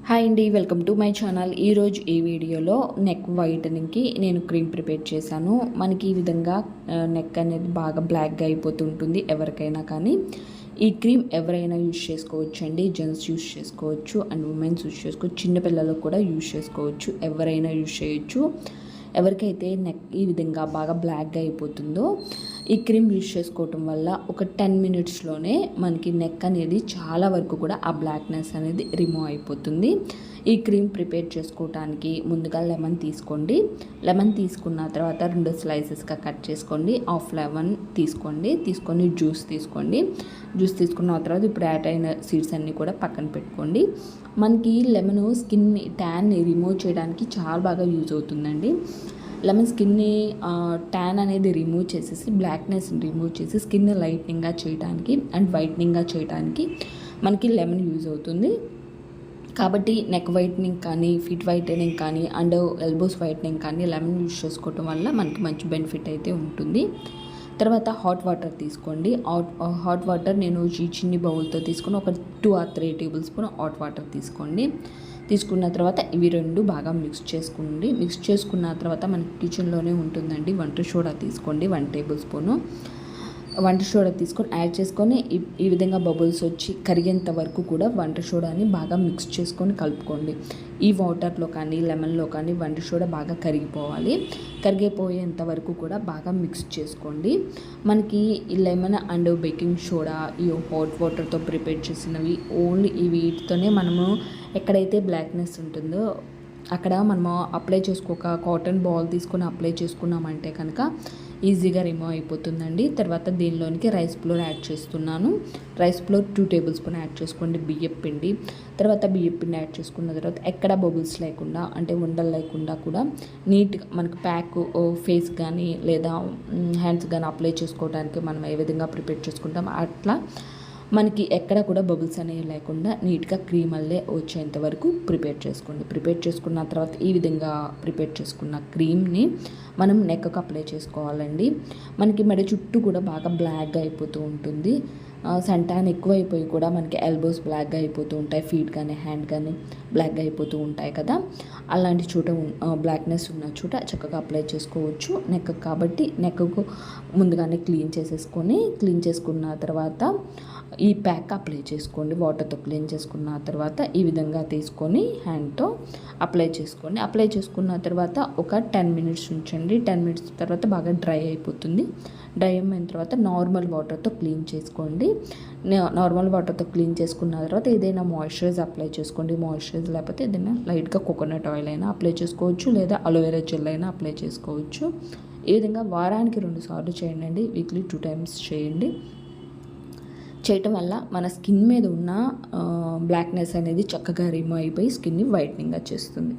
Hi అండి, welcome to my channel. ఈరోజు ఈ వీడియోలో నెక్ వైటనింగ్కి నేను క్రీమ్ ప్రిపేర్ చేశాను. మనకి ఈ విధంగా నెక్ అనేది బాగా బ్లాక్గా అయిపోతుంటుంది ఎవరికైనా, కానీ ఈ క్రీమ్ ఎవరైనా యూజ్ చేసుకోవచ్చు అండి. జెంట్స్ యూజ్ చేసుకోవచ్చు అండ్ ఉమెన్స్ యూజ్ చేసుకోవచ్చు, చిన్నపిల్లలకు కూడా యూజ్ చేసుకోవచ్చు, ఎవరైనా యూజ్ చేయొచ్చు. ఎవరికైతే నెక్ ఈ విధంగా బాగా బ్లాక్గా అయిపోతుందో ఈ క్రీమ్ యూజ్ చేసుకోవటం వల్ల ఒక 10 మినిట్స్లోనే మనకి నెక్ అనేది చాలా వరకు కూడా ఆ బ్లాక్నెస్ అనేది రిమూవ్ అయిపోతుంది. ఈ క్రీమ్ ప్రిపేర్ చేసుకోవటానికి ముందుగా లెమన్ తీసుకోండి. లెమన్ తీసుకున్న తర్వాత 2 స్లైసెస్గా కట్ చేసుకోండి. హాఫ్ లెమన్ తీసుకొని జ్యూస్ తీసుకోండి. జ్యూస్ తీసుకున్న తర్వాత ఇప్పుడు యాడ్ అయిన సీడ్స్ అన్నీ కూడా పక్కన పెట్టుకోండి. మనకి లెమన్ స్కిన్ ట్యాన్ని రిమూవ్ చేయడానికి చాలా బాగా యూజ్ అవుతుందండి. లెమన్ స్కిన్ని ట్యాన్ అనేది రిమూవ్ చేసేసి బ్లాక్నెస్ని రిమూవ్ చేసి స్కిన్ లైట్నింగ్గా చేయడానికి అండ్ వైట్నింగ్గా చేయడానికి మనకి లెమన్ యూజ్ అవుతుంది. కాబట్టి నెక్ వైట్నింగ్ కానీ, ఫీట్ వైటనింగ్ కానీ అండ్ ఎల్బోస్ వైట్నింగ్ కానీ లెమన్ యూజ్ చేసుకోవటం వల్ల మనకి మంచి బెనిఫిట్ అయితే ఉంటుంది. తర్వాత హాట్ వాటర్ తీసుకోండి. హాట్ వాటర్ నేను ఈ చిన్ని బౌల్తో తీసుకుని ఒక 2 or 3 table spoon hot water తీసుకోండి. తీసుకున్న తర్వాత ఇవి 2 బాగా మిక్స్ చేసుకోండి. మిక్స్ చేసుకున్న తర్వాత మనకి కిచెన్లోనే ఉంటుందండి వంట సోడా తీసుకోండి. 1 టేబుల్ స్పూను వంట సోడా తీసుకొని యాడ్ చేసుకొని ఈ విధంగా బబుల్స్ వచ్చి కరిగేంత వరకు కూడా వంట సోడాని బాగా మిక్స్ చేసుకొని కలుపుకోండి. ఈ వాటర్లో కానీ లెమన్లో కానీ వంట సోడా బాగా కరిగిపోవాలి. కరిగిపోయేంత వరకు కూడా బాగా మిక్స్ చేసుకోండి. మనకి ఈ లెమన్ అండ్ బేకింగ్ సోడా ఈ హాట్ వాటర్తో ప్రిపేర్ చేసినవి ఓన్లీ ఈ వీటితోనే మనము ఎక్కడైతే బ్లాక్నెస్ ఉంటుందో అక్కడ మనము అప్లై చేసుకోక కాటన్ బాల్ తీసుకొని అప్లై చేసుకున్నామంటే కనుక ఈజీగా రిమూవ్ అయిపోతుందండి. తర్వాత దీనిలోనికి రైస్ ఫ్లోర్ యాడ్ చేస్తున్నాను. Rice flour 2 table spoon add చేసుకోండి. బియ్యం పిండి యాడ్ చేసుకున్న తర్వాత ఎక్కడ బబుల్స్ లేకుండా అంటే ఉండలు లేకుండా కూడా నీట్గా మనకు ప్యాక్ ఫేస్ కానీ లేదా హ్యాండ్స్ కానీ అప్లై చేసుకోవడానికి మనం ఏ విధంగా ప్రిపేర్ చేసుకుంటాం అట్లా మనకి ఎక్కడ కూడా బబుల్స్ అనేవి లేకుండా నీట్గా క్రీమ్ అల్లే వచ్చేంత వరకు ప్రిపేర్ చేసుకోండి. ప్రిపేర్ చేసుకున్న తర్వాత ఈ విధంగా ప్రిపేర్ చేసుకున్న క్రీమ్ని మనం నెక్కు అప్లై చేసుకోవాలండి. మనకి మెడ చుట్టూ కూడా బాగా బ్లాక్గా అయిపోతూ ఉంటుంది. సంటాన్ ఎక్కువైపోయి కూడా మనకి ఎల్బోస్ బ్లాక్గా అయిపోతూ ఉంటాయి, ఫీట్ కానీ హ్యాండ్ కానీ బ్లాక్గా అయిపోతూ ఉంటాయి కదా. అలాంటి చోట బ్లాక్నెస్ ఉన్న చోట చక్కగా అప్లై చేసుకోవచ్చు నెక్. కాబట్టి నెక్కు ముందుగానే క్లీన్ చేసుకున్న తర్వాత ఈ ప్యాక్ అప్లై చేసుకోండి. వాటర్తో క్లీన్ చేసుకున్న తర్వాత ఈ విధంగా తీసుకొని హ్యాండ్తో అప్లై చేసుకోండి. అప్లై చేసుకున్న తర్వాత ఒక 10 మినిట్స్ ఉంచండి. 10 మినిట్స్ తర్వాత బాగా డ్రై అయిపోతుంది. డ్రై అయిన తర్వాత నార్మల్ వాటర్తో క్లీన్ చేసుకోండి. నార్మల్ వాటర్తో క్లీన్ చేసుకున్న తర్వాత ఏదైనా మాయిశ్చరైజ్ అప్లై చేసుకోండి. మాయిశ్చరైజ్ లేకపోతే ఏదైనా లైట్గా కోకోనట్ ఆయిల్ అయినా అప్లై చేసుకోవచ్చు, లేదా అలోవెరా జెల్ అయినా అప్లై చేసుకోవచ్చు. ఈ విధంగా వారానికి 2 సార్లు చేయండి. వీక్లీ 2 టైమ్స్ చేయండి. చేయటం వల్ల మన స్కిన్ మీద ఉన్న బ్లాక్నెస్ అనేది చక్కగా రిమూవ్ అయిపోయి స్కిన్ని వైట్నింగ్గా చేస్తుంది.